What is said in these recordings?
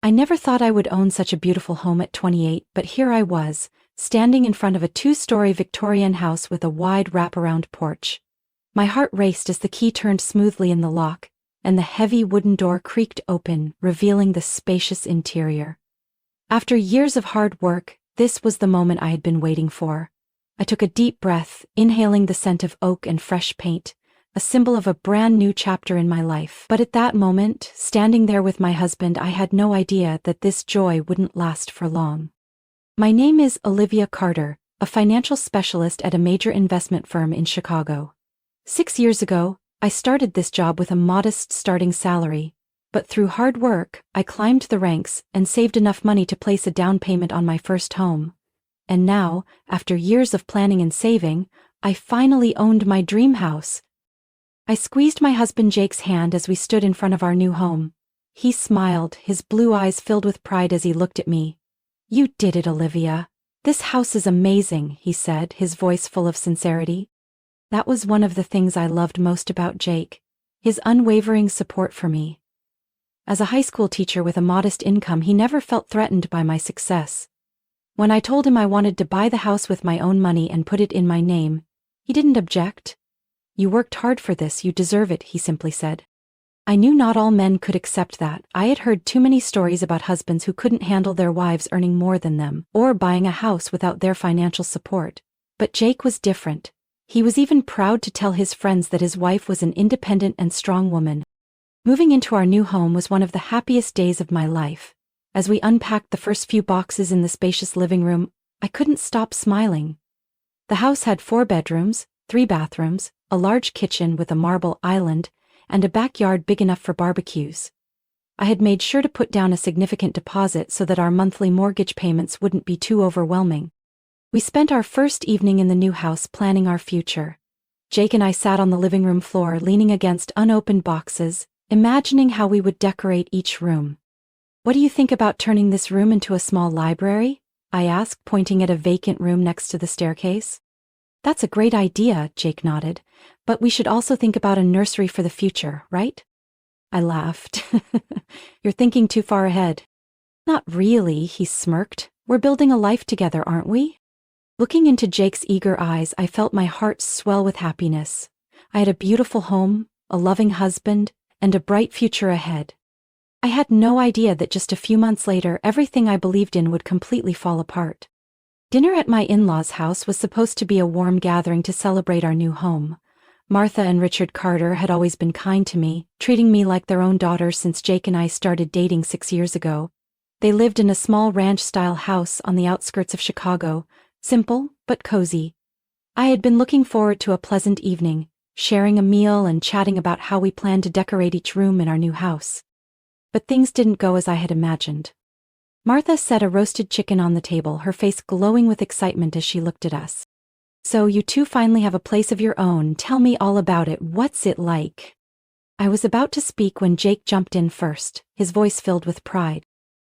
I never thought I would own such a beautiful home at 28, but here I was, standing in front of a two-story Victorian house with a wide wraparound porch. My heart raced as the key turned smoothly in the lock, and the heavy wooden door creaked open, revealing the spacious interior. After years of hard work, this was the moment I had been waiting for. I took a deep breath, inhaling the scent of oak and fresh paint, a symbol of a brand new chapter in my life. But at that moment, standing there with my husband, I had no idea that this joy wouldn't last for long. My name is Olivia Carter, a financial specialist at a major investment firm in Chicago. 6 years ago, I started this job with a modest starting salary, but through hard work, I climbed the ranks and saved enough money to place a down payment on my first home. And now, after years of planning and saving, I finally owned my dream house. I squeezed my husband Jake's hand as we stood in front of our new home. He smiled, his blue eyes filled with pride as he looked at me. "You did it, Olivia. This house is amazing," he said, his voice full of sincerity. That was one of the things I loved most about Jake, his unwavering support for me. As a high school teacher with a modest income, he never felt threatened by my success. When I told him I wanted to buy the house with my own money and put it in my name, he didn't object. "You worked hard for this, you deserve it," he simply said. I knew not all men could accept that. I had heard too many stories about husbands who couldn't handle their wives earning more than them, or buying a house without their financial support. But Jake was different. He was even proud to tell his friends that his wife was an independent and strong woman. Moving into our new home was one of the happiest days of my life. As we unpacked the first few boxes in the spacious living room, I couldn't stop smiling. The house had 4 bedrooms, 3 bathrooms, a large kitchen with a marble island, and a backyard big enough for barbecues. I had made sure to put down a significant deposit so that our monthly mortgage payments wouldn't be too overwhelming. We spent our first evening in the new house planning our future. Jake and I sat on the living room floor leaning against unopened boxes, imagining how we would decorate each room. "What do you think about turning this room into a small library?" I asked, pointing at a vacant room next to the staircase. "That's a great idea," Jake nodded, "but we should also think about a nursery for the future, right?" I laughed. "You're thinking too far ahead." "Not really," he smirked. "We're building a life together, aren't we?" Looking into Jake's eager eyes, I felt my heart swell with happiness. I had a beautiful home, a loving husband, and a bright future ahead. I had no idea that just a few months later, everything I believed in would completely fall apart. Dinner at my in-laws' house was supposed to be a warm gathering to celebrate our new home. Martha and Richard Carter had always been kind to me, treating me like their own daughters since Jake and I started dating 6 years ago. They lived in a small ranch-style house on the outskirts of Chicago, simple but cozy. I had been looking forward to a pleasant evening, sharing a meal and chatting about how we planned to decorate each room in our new house. But things didn't go as I had imagined. Martha set a roasted chicken on the table, her face glowing with excitement as she looked at us. "So you two finally have a place of your own. Tell me all about it. What's it like?" I was about to speak when Jake jumped in first, his voice filled with pride.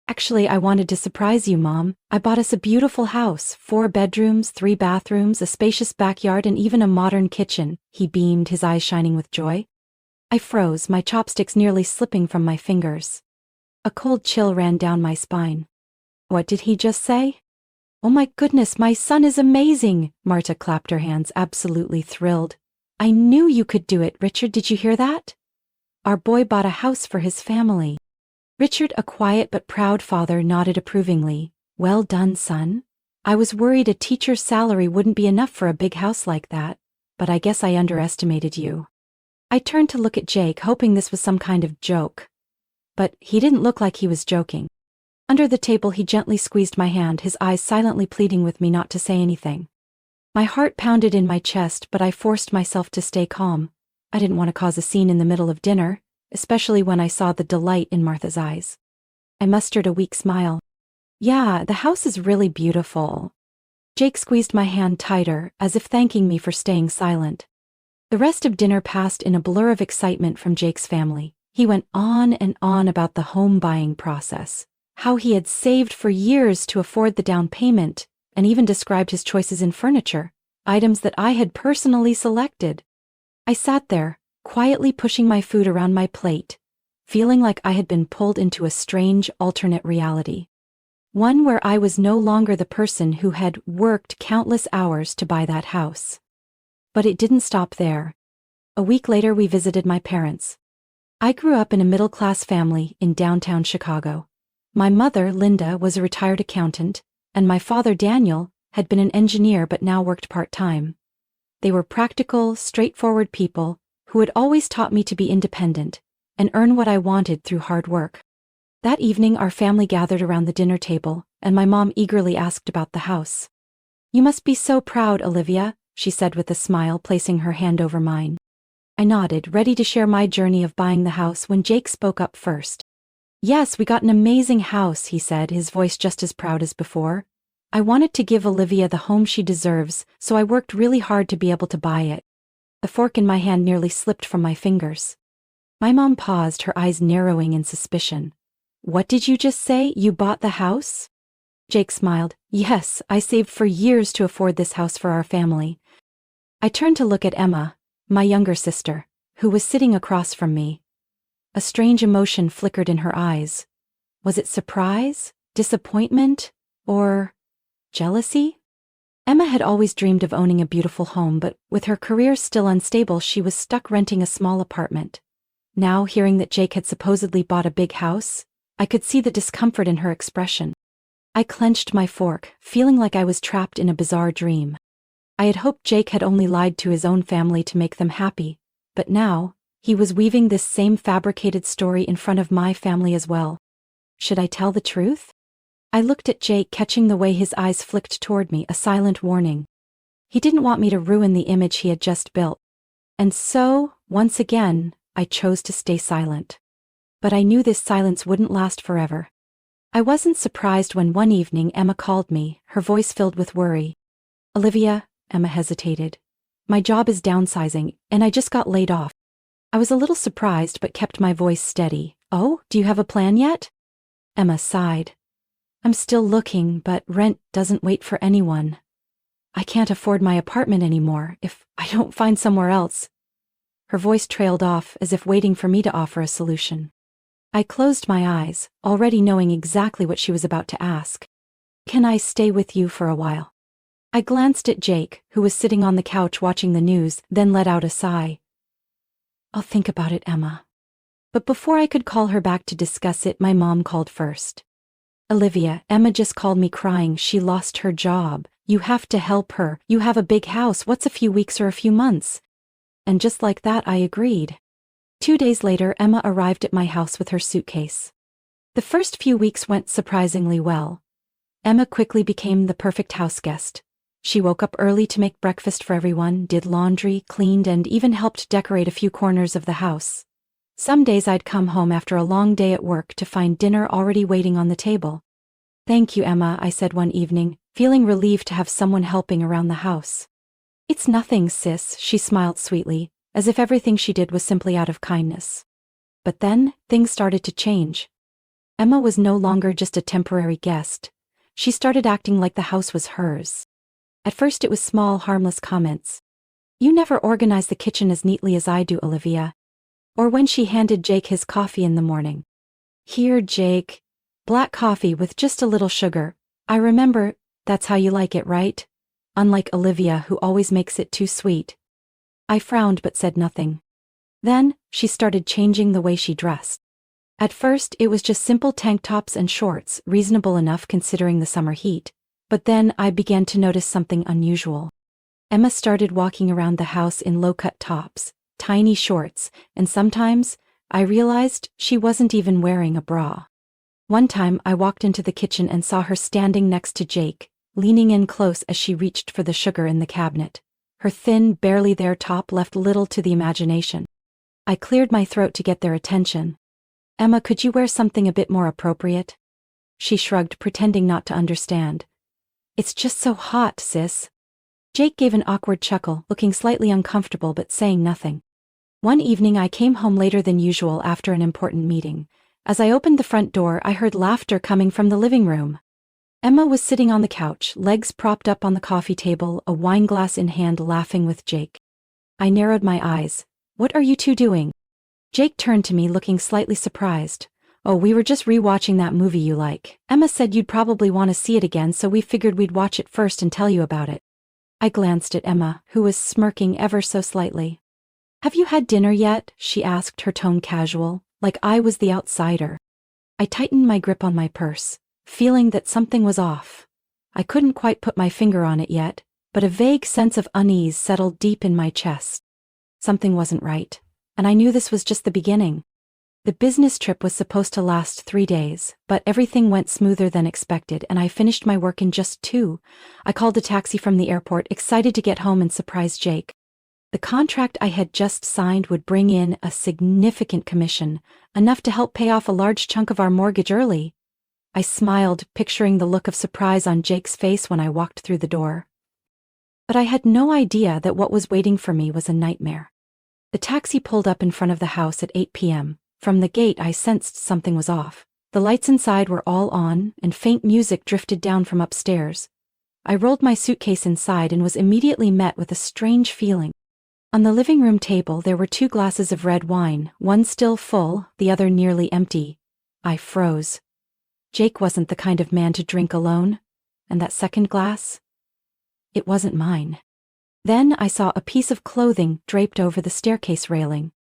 "Actually, I wanted to surprise you, Mom. I bought us a beautiful house, 4 bedrooms, 3 bathrooms, a spacious backyard, and even a modern kitchen," he beamed, his eyes shining with joy. I froze, my chopsticks nearly slipping from my fingers. A cold chill ran down my spine. What did he just say? "Oh my goodness, my son is amazing!" Marta clapped her hands, absolutely thrilled. "I knew you could do it, Richard. Did you hear that? Our boy bought a house for his family." Richard, a quiet but proud father, nodded approvingly. "Well done, son. I was worried a teacher's salary wouldn't be enough for a big house like that, but I guess I underestimated you." I turned to look at Jake, hoping this was some kind of joke. But he didn't look like he was joking. Under the table, he gently squeezed my hand, his eyes silently pleading with me not to say anything. My heart pounded in my chest, but I forced myself to stay calm. I didn't want to cause a scene in the middle of dinner, especially when I saw the delight in Martha's eyes. I mustered a weak smile. "Yeah, the house is really beautiful." Jake squeezed my hand tighter, as if thanking me for staying silent. The rest of dinner passed in a blur of excitement from Jake's family. He went on and on about the home buying process, how he had saved for years to afford the down payment, and even described his choices in furniture, items that I had personally selected. I sat there, quietly pushing my food around my plate, feeling like I had been pulled into a strange, alternate reality. One where I was no longer the person who had worked countless hours to buy that house. But it didn't stop there. A week later we visited my parents. I grew up in a middle-class family in downtown Chicago. My mother, Linda, was a retired accountant, and my father, Daniel, had been an engineer but now worked part-time. They were practical, straightforward people who had always taught me to be independent and earn what I wanted through hard work. That evening our family gathered around the dinner table, and my mom eagerly asked about the house. "You must be so proud, Olivia," she said with a smile, placing her hand over mine. I nodded, ready to share my journey of buying the house when Jake spoke up first. "Yes, we got an amazing house," he said, his voice just as proud as before. "I wanted to give Olivia the home she deserves, so I worked really hard to be able to buy it." The fork in my hand nearly slipped from my fingers. My mom paused, her eyes narrowing in suspicion. "What did you just say? You bought the house?" Jake smiled. "Yes, I saved for years to afford this house for our family." I turned to look at Emma, my younger sister, who was sitting across from me. A strange emotion flickered in her eyes. Was it surprise, disappointment, or jealousy? Emma had always dreamed of owning a beautiful home, but with her career still unstable, she was stuck renting a small apartment. Now, hearing that Jake had supposedly bought a big house, I could see the discomfort in her expression. I clenched my fork, feeling like I was trapped in a bizarre dream. I had hoped Jake had only lied to his own family to make them happy, but now, he was weaving this same fabricated story in front of my family as well. Should I tell the truth? I looked at Jake, catching the way his eyes flicked toward me, a silent warning. He didn't want me to ruin the image he had just built. And so, once again, I chose to stay silent. But I knew this silence wouldn't last forever. I wasn't surprised when one evening Emma called me, her voice filled with worry. "Olivia," Emma hesitated. "My job is downsizing, and I just got laid off." I was a little surprised but kept my voice steady. "Oh, do you have a plan yet?" Emma sighed. "I'm still looking, but rent doesn't wait for anyone. I can't afford my apartment anymore if I don't find somewhere else." Her voice trailed off as if waiting for me to offer a solution. I closed my eyes, already knowing exactly what she was about to ask. "Can I stay with you for a while?" I glanced at Jake, who was sitting on the couch watching the news, then let out a sigh. "I'll think about it, Emma." But before I could call her back to discuss it, my mom called first. "Olivia, Emma just called me crying. She lost her job. You have to help her. You have a big house. What's a few weeks or a few months?" And just like that, I agreed. 2 days later, Emma arrived at my house with her suitcase. The first few weeks went surprisingly well. Emma quickly became the perfect house guest. She woke up early to make breakfast for everyone, did laundry, cleaned, and even helped decorate a few corners of the house. Some days I'd come home after a long day at work to find dinner already waiting on the table. "Thank you, Emma," I said one evening, feeling relieved to have someone helping around the house. "It's nothing, sis," she smiled sweetly, as if everything she did was simply out of kindness. But then, things started to change. Emma was no longer just a temporary guest. She started acting like the house was hers. At first it was small, harmless comments. "You never organize the kitchen as neatly as I do, Olivia." Or when she handed Jake his coffee in the morning. "Here, Jake. Black coffee with just a little sugar. I remember, that's how you like it, right?" Unlike Olivia, who always makes it too sweet. I frowned but said nothing. Then, she started changing the way she dressed. At first, it was just simple tank tops and shorts, reasonable enough considering the summer heat. But then I began to notice something unusual. Emma started walking around the house in low-cut tops, tiny shorts, and sometimes, I realized she wasn't even wearing a bra. One time, I walked into the kitchen and saw her standing next to Jake, leaning in close as she reached for the sugar in the cabinet. Her thin, barely there top left little to the imagination. I cleared my throat to get their attention. "Emma, could you wear something a bit more appropriate?" She shrugged, pretending not to understand. "It's just so hot, sis." Jake gave an awkward chuckle, looking slightly uncomfortable but saying nothing. One evening I came home later than usual after an important meeting. As I opened the front door, I heard laughter coming from the living room. Emma was sitting on the couch, legs propped up on the coffee table, a wine glass in hand, laughing with Jake. I narrowed my eyes. "What are you two doing?" Jake turned to me looking slightly surprised. Oh, we were just rewatching that movie you like. Emma said you'd probably want to see it again, so we figured we'd watch it first and tell you about it. I glanced at Emma, who was smirking ever so slightly. Have you had dinner yet? She asked, her tone casual, like I was the outsider. I tightened my grip on my purse, feeling that something was off. I couldn't quite put my finger on it yet, but a vague sense of unease settled deep in my chest. Something wasn't right, and I knew this was just the beginning. The business trip was supposed to last 3 days, but everything went smoother than expected and I finished my work in just 2. I called a taxi from the airport, excited to get home and surprise Jake. The contract I had just signed would bring in a significant commission, enough to help pay off a large chunk of our mortgage early. I smiled, picturing the look of surprise on Jake's face when I walked through the door. But I had no idea that what was waiting for me was a nightmare. The taxi pulled up in front of the house at 8 p.m. From the gate I sensed something was off. The lights inside were all on, and faint music drifted down from upstairs. I rolled my suitcase inside and was immediately met with a strange feeling. On the living room table there were 2 glasses of red wine, one still full, the other nearly empty. I froze. Jake wasn't the kind of man to drink alone, and that second glass? It wasn't mine. Then I saw a piece of clothing draped over the staircase railing.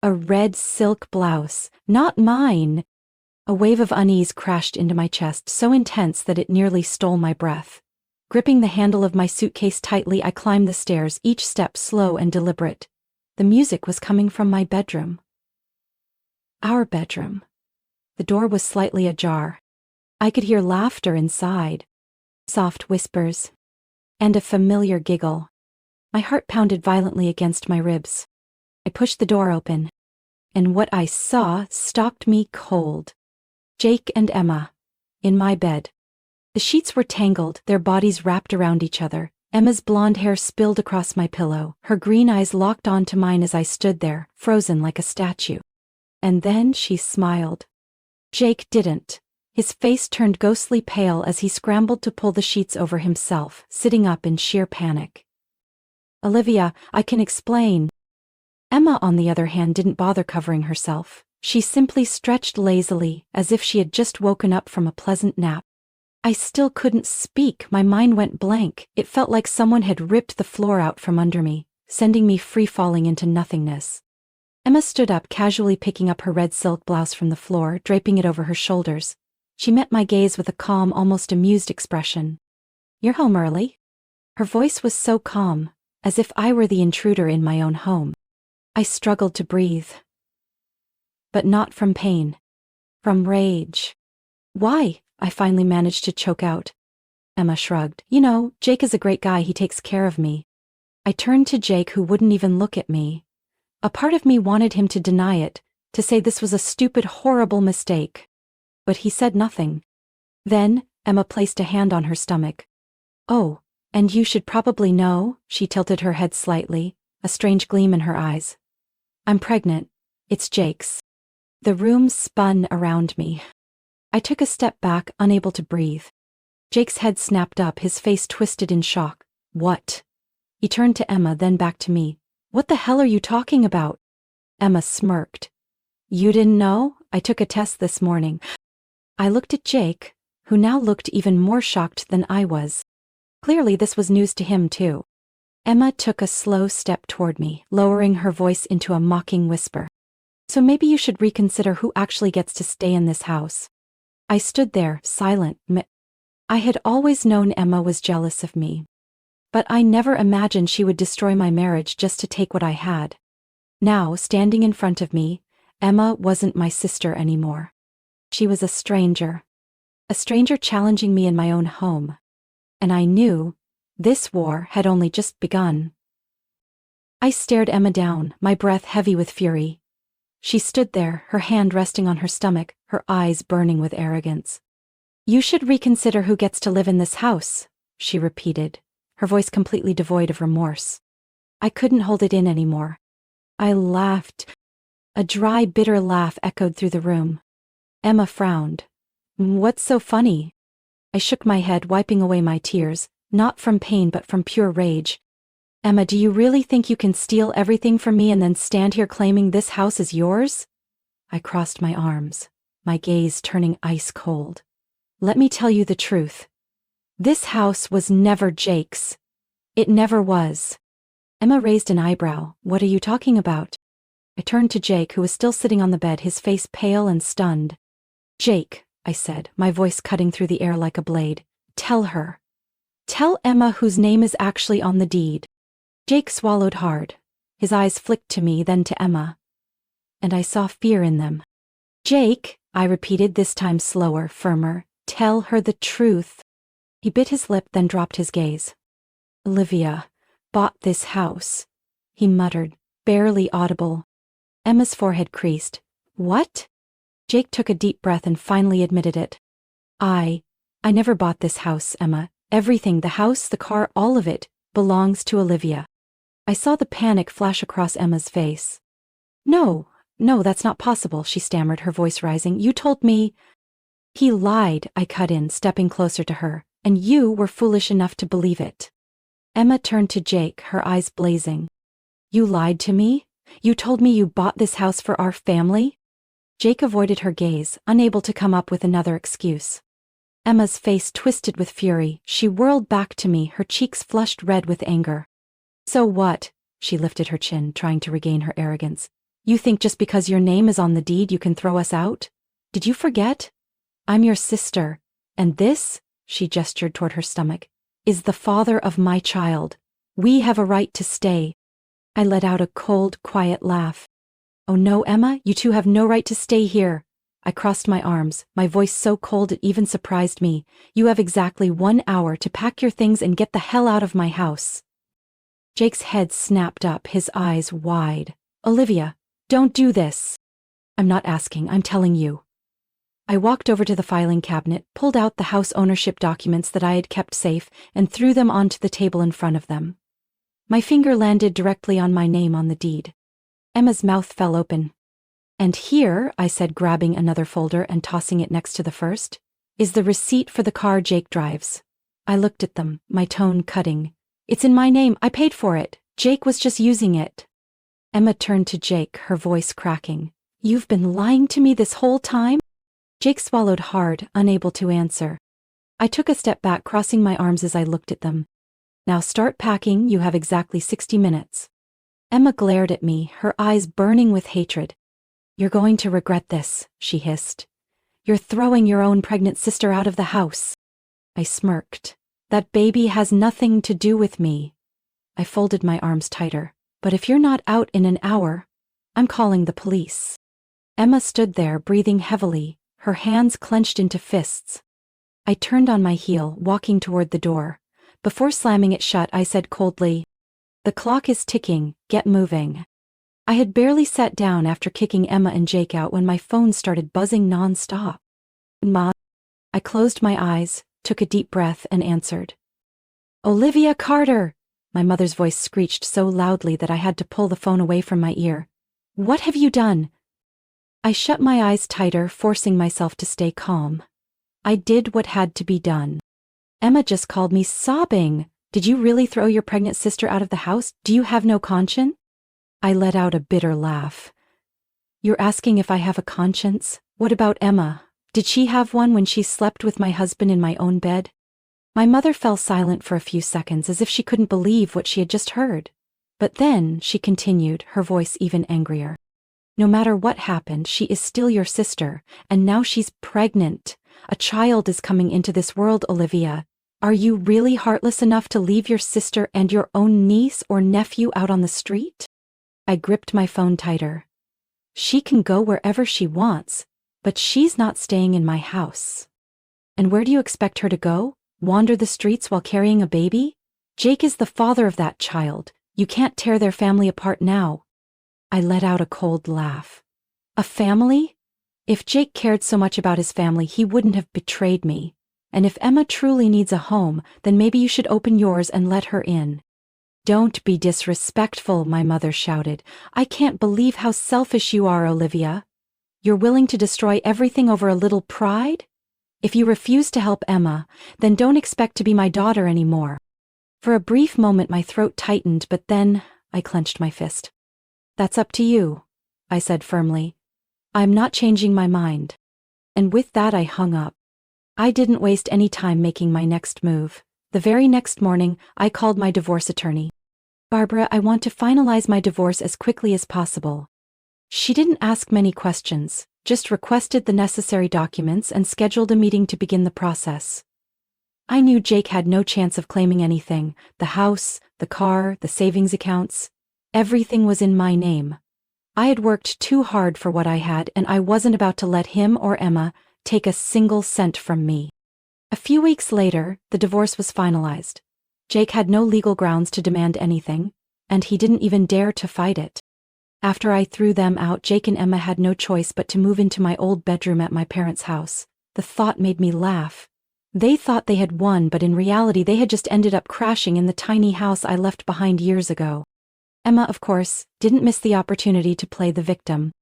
A red silk blouse, not mine. A wave of unease crashed into my chest, so intense that it nearly stole my breath. Gripping the handle of my suitcase tightly, I climbed the stairs, each step slow and deliberate. The music was coming from my bedroom. Our bedroom. The door was slightly ajar. I could hear laughter inside, soft whispers, and a familiar giggle. My heart pounded violently against my ribs. I pushed the door open, and what I saw stopped me cold. Jake and Emma, in my bed. The sheets were tangled, their bodies wrapped around each other. Emma's blonde hair spilled across my pillow, her green eyes locked onto mine as I stood there, frozen like a statue. And then she smiled. Jake didn't. His face turned ghostly pale as he scrambled to pull the sheets over himself, sitting up in sheer panic. Olivia, I can explain. Emma, on the other hand, didn't bother covering herself. She simply stretched lazily, as if she had just woken up from a pleasant nap. I still couldn't speak, my mind went blank. It felt like someone had ripped the floor out from under me, sending me free-falling into nothingness. Emma stood up, casually picking up her red silk blouse from the floor, draping it over her shoulders. She met my gaze with a calm, almost amused expression. You're home early? Her voice was so calm, as if I were the intruder in my own home. I struggled to breathe. But not from pain. From rage. Why? I finally managed to choke out. Emma shrugged. You know, Jake is a great guy, he takes care of me. I turned to Jake, who wouldn't even look at me. A part of me wanted him to deny it, to say this was a stupid, horrible mistake. But he said nothing. Then, Emma placed a hand on her stomach. Oh, and you should probably know, she tilted her head slightly, a strange gleam in her eyes. I'm pregnant. It's Jake's. The room spun around me. I took a step back, unable to breathe. Jake's head snapped up, his face twisted in shock. What? He turned to Emma, then back to me. What the hell are you talking about? Emma smirked. You didn't know? I took a test this morning. I looked at Jake, who now looked even more shocked than I was. Clearly this was news to him too. Emma took a slow step toward me, lowering her voice into a mocking whisper. So maybe you should reconsider who actually gets to stay in this house. I stood there, silent. I had always known Emma was jealous of me. But I never imagined she would destroy my marriage just to take what I had. Now, standing in front of me, Emma wasn't my sister anymore. She was a stranger. A stranger challenging me in my own home. And I knew this war had only just begun. I stared Emma down, my breath heavy with fury. She stood there, her hand resting on her stomach, her eyes burning with arrogance. You should reconsider who gets to live in this house, she repeated, her voice completely devoid of remorse. I couldn't hold it in anymore. I laughed. A dry, bitter laugh echoed through the room. Emma frowned. What's so funny? I shook my head, wiping away my tears, not from pain but from pure rage. Emma, do you really think you can steal everything from me and then stand here claiming this house is yours? I crossed my arms, my gaze turning ice cold. Let me tell you the truth. This house was never Jake's. It never was. Emma raised an eyebrow. What are you talking about? I turned to Jake, who was still sitting on the bed, his face pale and stunned. Jake, I said, my voice cutting through the air like a blade. Tell her. Tell Emma whose name is actually on the deed. Jake swallowed hard. His eyes flicked to me, then to Emma. And I saw fear in them. Jake, I repeated, this time slower, firmer. Tell her the truth. He bit his lip, then dropped his gaze. Olivia bought this house, he muttered, barely audible. Emma's forehead creased. What? Jake took a deep breath and finally admitted it. I never bought this house, Emma. Everything, the house, the car, all of it, belongs to Olivia. I saw the panic flash across Emma's face. No, that's not possible, she stammered, her voice rising. You told me. He lied, I cut in, stepping closer to her, and you were foolish enough to believe it. Emma turned to Jake, her eyes blazing. You lied to me? You told me you bought this house for our family? Jake avoided her gaze, unable to come up with another excuse. Emma's face twisted with fury. She whirled back to me, her cheeks flushed red with anger. So what? She lifted her chin, trying to regain her arrogance. You think just because your name is on the deed you can throw us out? Did you forget? I'm your sister, and this, she gestured toward her stomach, is the father of my child. We have a right to stay. I let out a cold, quiet laugh. Oh no, Emma, you two have no right to stay here. I crossed my arms, my voice so cold it even surprised me. You have exactly 1 hour to pack your things and get the hell out of my house. Jake's head snapped up, his eyes wide. Olivia, don't do this. I'm not asking, I'm telling you. I walked over to the filing cabinet, pulled out the house ownership documents that I had kept safe, and threw them onto the table in front of them. My finger landed directly on my name on the deed. Emma's mouth fell open. And here, I said, grabbing another folder and tossing it next to the first, is the receipt for the car Jake drives. I looked at them, my tone cutting. It's in my name, I paid for it. Jake was just using it. Emma turned to Jake, her voice cracking. You've been lying to me this whole time? Jake swallowed hard, unable to answer. I took a step back, crossing my arms as I looked at them. Now start packing, you have exactly 60 minutes. Emma glared at me, her eyes burning with hatred. You're going to regret this, she hissed. You're throwing your own pregnant sister out of the house. I smirked. That baby has nothing to do with me. I folded my arms tighter. But if you're not out in an hour, I'm calling the police. Emma stood there, breathing heavily, her hands clenched into fists. I turned on my heel, walking toward the door. Before slamming it shut, I said coldly, The clock is ticking, get moving. I had barely sat down after kicking Emma and Jake out when my phone started buzzing non-stop. Ma. I closed my eyes, took a deep breath, and answered. Olivia Carter! My mother's voice screeched so loudly that I had to pull the phone away from my ear. What have you done? I shut my eyes tighter, forcing myself to stay calm. I did what had to be done. Emma just called me sobbing. Did you really throw your pregnant sister out of the house? Do you have no conscience? I let out a bitter laugh. You're asking if I have a conscience? What about Emma? Did she have one when she slept with my husband in my own bed? My mother fell silent for a few seconds, as if she couldn't believe what she had just heard. But then she continued, her voice even angrier. No matter what happened, she is still your sister, and now she's pregnant. A child is coming into this world, Olivia. Are you really heartless enough to leave your sister and your own niece or nephew out on the street? I gripped my phone tighter. She can go wherever she wants, but she's not staying in my house. And where do you expect her to go? Wander the streets while carrying a baby? Jake is the father of that child. You can't tear their family apart now. I let out a cold laugh. A family? If Jake cared so much about his family, he wouldn't have betrayed me. And if Emma truly needs a home, then maybe you should open yours and let her in. Don't be disrespectful, my mother shouted. I can't believe how selfish you are, Olivia. You're willing to destroy everything over a little pride? If you refuse to help Emma, then don't expect to be my daughter anymore. For a brief moment my throat tightened, but then I clenched my fist. "That's up to you," I said firmly. "I'm not changing my mind." And with that I hung up. I didn't waste any time making my next move. The very next morning, I called my divorce attorney. "Barbara, I want to finalize my divorce as quickly as possible." She didn't ask many questions, just requested the necessary documents and scheduled a meeting to begin the process. I knew Jake had no chance of claiming anything: the house, the car, the savings accounts. Everything was in my name. I had worked too hard for what I had, and I wasn't about to let him or Emma take a single cent from me. A few weeks later, the divorce was finalized. Jake had no legal grounds to demand anything, and he didn't even dare to fight it. After I threw them out, Jake and Emma had no choice but to move into my old bedroom at my parents' house. The thought made me laugh. They thought they had won, but in reality they had just ended up crashing in the tiny house I left behind years ago. Emma, of course, didn't miss the opportunity to play the victim.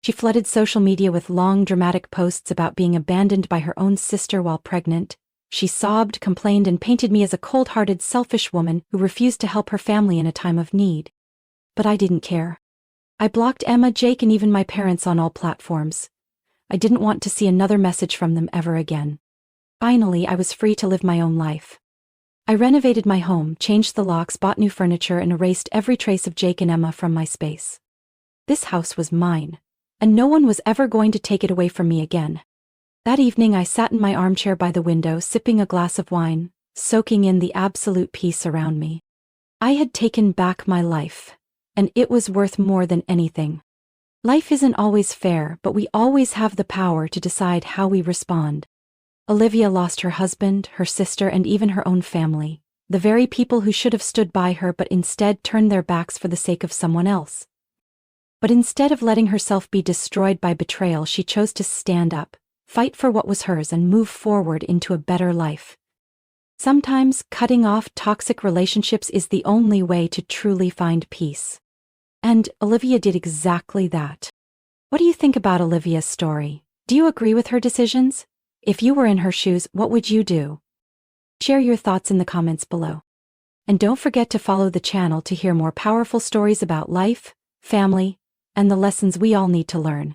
She flooded social media with long, dramatic posts about being abandoned by her own sister while pregnant. She sobbed, complained, and painted me as a cold-hearted, selfish woman who refused to help her family in a time of need. But I didn't care. I blocked Emma, Jake, and even my parents on all platforms. I didn't want to see another message from them ever again. Finally, I was free to live my own life. I renovated my home, changed the locks, bought new furniture, and erased every trace of Jake and Emma from my space. This house was mine, and no one was ever going to take it away from me again. That evening I sat in my armchair by the window, sipping a glass of wine, soaking in the absolute peace around me. I had taken back my life, and it was worth more than anything. Life isn't always fair, but we always have the power to decide how we respond. Olivia lost her husband, her sister, and even her own family, the very people who should have stood by her but instead turned their backs for the sake of someone else. But instead of letting herself be destroyed by betrayal, she chose to stand up, fight for what was hers, and move forward into a better life. Sometimes cutting off toxic relationships is the only way to truly find peace. And Olivia did exactly that. What do you think about Olivia's story? Do you agree with her decisions? If you were in her shoes, what would you do? Share your thoughts in the comments below. And don't forget to follow the channel to hear more powerful stories about life, family, and the lessons we all need to learn.